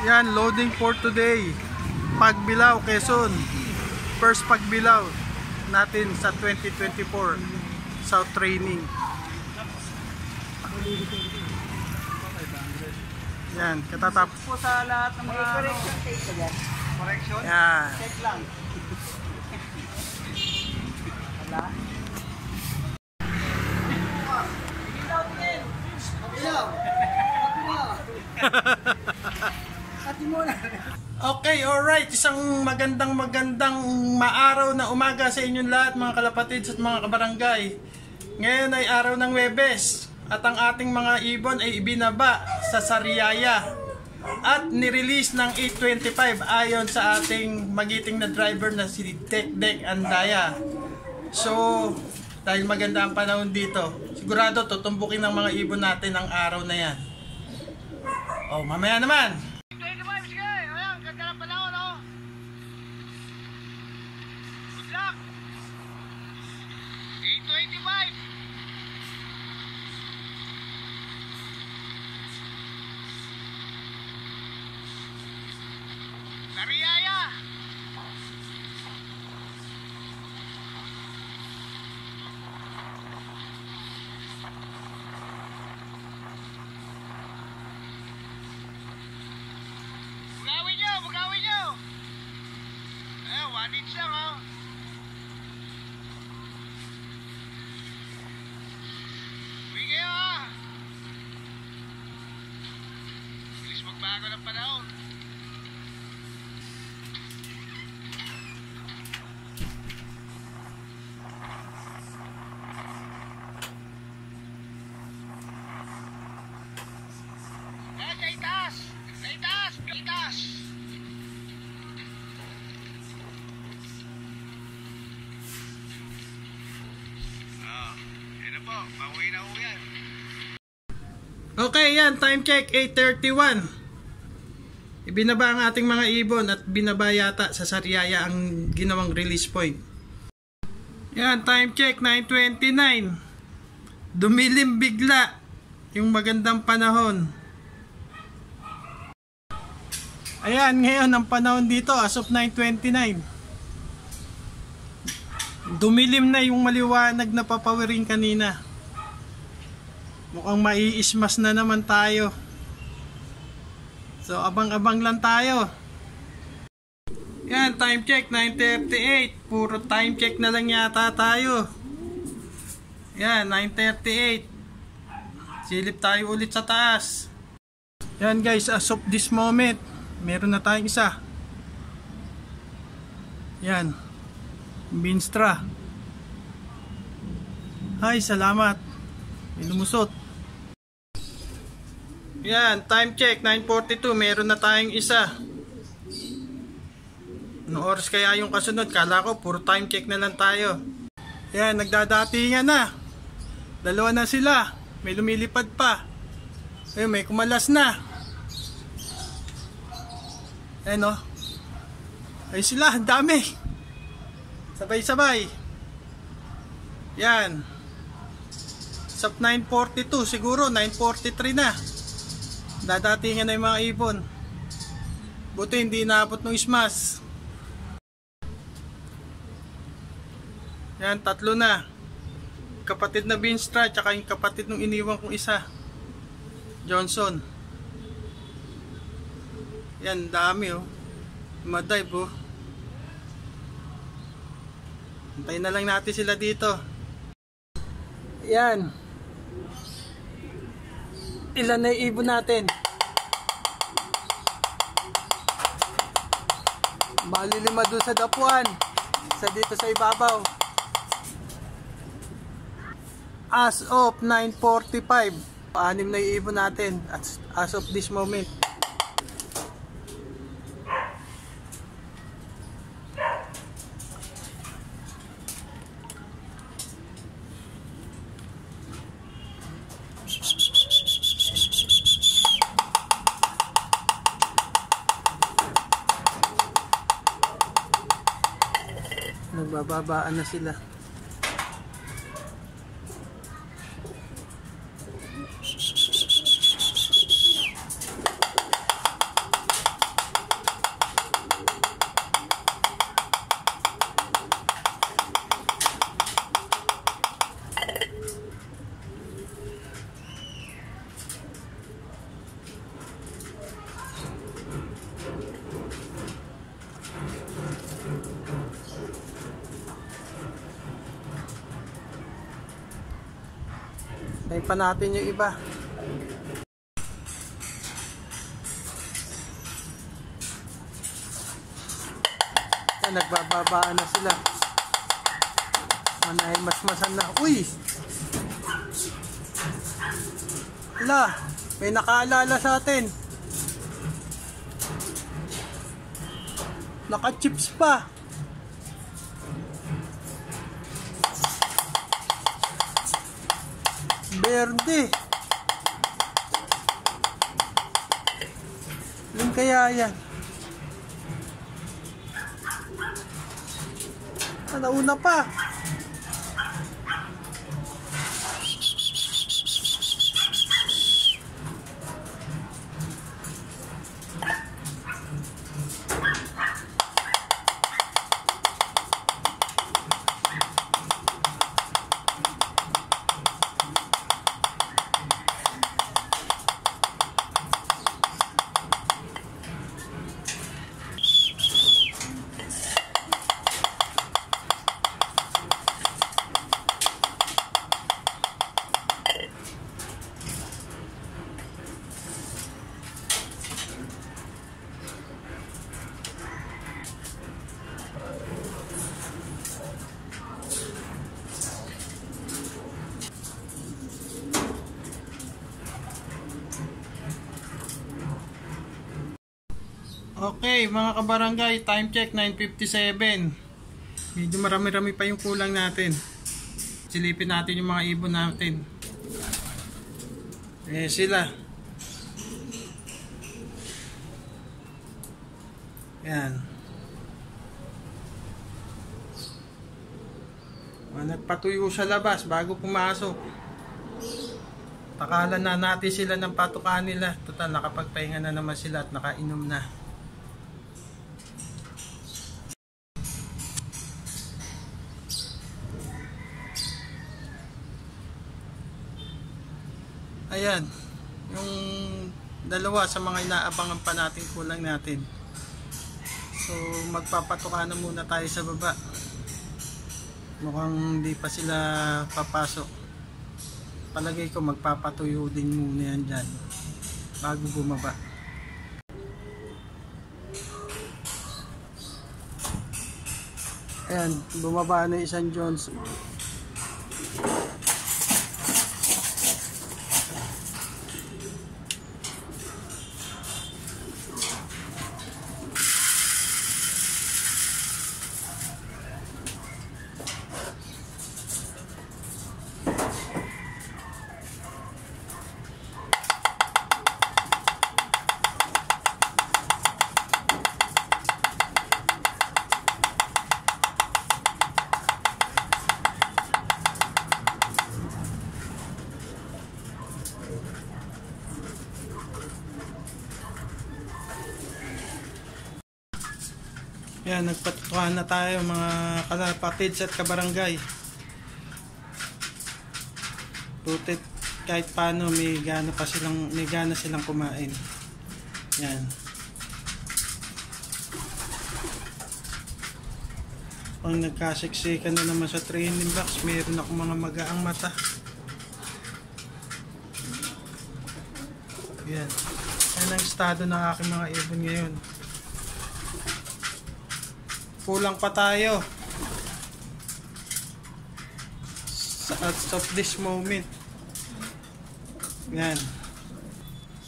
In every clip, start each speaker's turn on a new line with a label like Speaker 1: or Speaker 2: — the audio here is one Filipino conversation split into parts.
Speaker 1: Yan, loading for today. Pagbilao, Quezon. First pagbilao natin sa 2024 South Training. Yan, katatapos
Speaker 2: po sa lahat ng mga correction tape ka dyan. Correction?
Speaker 1: yan.
Speaker 2: Check lang. Wala. Bilaw din. Bilaw. Ati muna.
Speaker 1: Okay, alright. Isang magandang maaraw na umaga sa inyong lahat, mga kalapatids at mga kabarangay. Ngayon ay araw ng Huwebes at ang ating mga ibon ay ibinaba sa Sariaya at nirelease ng 8:25 ayon sa ating magiting na driver na si Dekdek Andaya. So, dahil maganda ang panahon dito, sigurado tutumbukin ng mga ibon natin ang araw na yan. Oh, mamaya naman.
Speaker 2: 25, sige. Ayan, ganda ng panahon, oh. Good luck. 8:25. Sariaya. Bugawin nyo! Eh, 1 inch lang, oh. Uwi kayo, ah. Bilis magbago ng panahon. Eh, sa itaas! Sa itaas! Sa itaas! Pauwi na ho yan.
Speaker 1: Okay, yan. Time check, 8:31. Ibinaba ang ating mga ibon at binaba yata sa Sariaya ang ginawang release point. Yan, time check, 9:29. Dumilim bigla yung magandang panahon. Ayan, ngayon ang panahon dito as of 9:29. Dumilim na yung maliwanag na papawirin kanina. Mukhang maiismas na naman tayo. So abang-abang lang tayo. Yan, time check 9:38. Puro time check na lang yata tayo. Yan, 9:38. Silip tayo ulit sa taas. Yan guys, as of this moment, meron na tayong isa. Yan, Binstra. Ay, salamat. May lumusot. Yan, time check 9:42, meron na tayong isa. Anong oras kaya yung kasunod? Kala ko puro time check na lang tayo. Yan, nagdadatingan na. Dalawa na sila. May lumilipad pa. Ayun, may kumalas na. Ayun, oh. Ay sila, ang dami. Sabay-sabay. Yan. Sub 9:42, siguro 9:43 na. Dadatingan na yung mga ibon. Buti hindi naabot ng ismas. Yan, tatlo na. Kapatid na Binstra, tsaka yung kapatid nung iniwan kong isa, Johnson. Yan, dami, oh. Madive, oh. Antayin na lang natin sila dito. Yan. Ilan na ibon natin? Bali 5 doon sa dapuan. Isa dito sa ibabaw. As of 9:45, 6 na ibon natin as of this moment. Nagbababaan na sila. Tayo pa natin yung iba. Yan, nagbababaan na sila. Manahil masmasan na. Uy! Hala, may nakaalala sa atin. Naka-chips pa. Berde. Yung kaya yan. Nauna pa. Okay, mga kabarangay, time check 9:57. Medyo marami-rami pa yung kulang natin. Silipin natin yung mga ibon natin. Sila. Yan. Nagpatuyo sa labas bago pumasok. Pakalan na natin sila ng patukaan nila. Total, nakapagpahinga na naman sila at nakainom na. Ayan, yung dalawa sa mga inaabangan pa natin kulang natin. So magpapatuka na muna tayo sa baba. Mukhang hindi pa sila papasok. Palagay ko magpapatuyo din muna yan dyan bago bumaba. Ayan, bumaba na isang Johnson. Yan, nagpatutuhan na tayo mga kalapatids at kabarangay. Butit kahit paano may gana silang kumain. Yan. Pag nagkasiksikan na naman sa training box, mayroon akong mga magaang mata. Yan. Yan ang estado ng aking mga ibon ngayon. Kulang pa tayo as of this moment. Yan.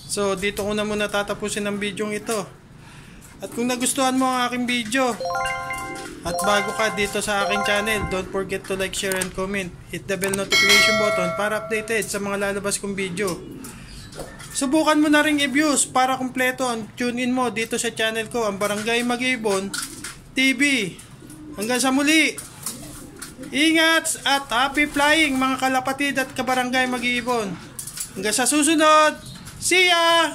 Speaker 1: So dito ko na muna tatapusin ang video ito. At kung nagustuhan mo ang aking video at bago ka dito sa aking channel, don't forget to like, share and comment. Hit the bell notification button para updated sa mga lalabas kong video. Subukan mo na ring i-views para kumpleto ang tune in mo dito sa channel ko, ang Barangay Mag-Ibon TV. Hanggang sa muli, ingat at happy flying mga kalapatid at kabarangay Mag-Ibon. Hanggang sa susunod, see ya!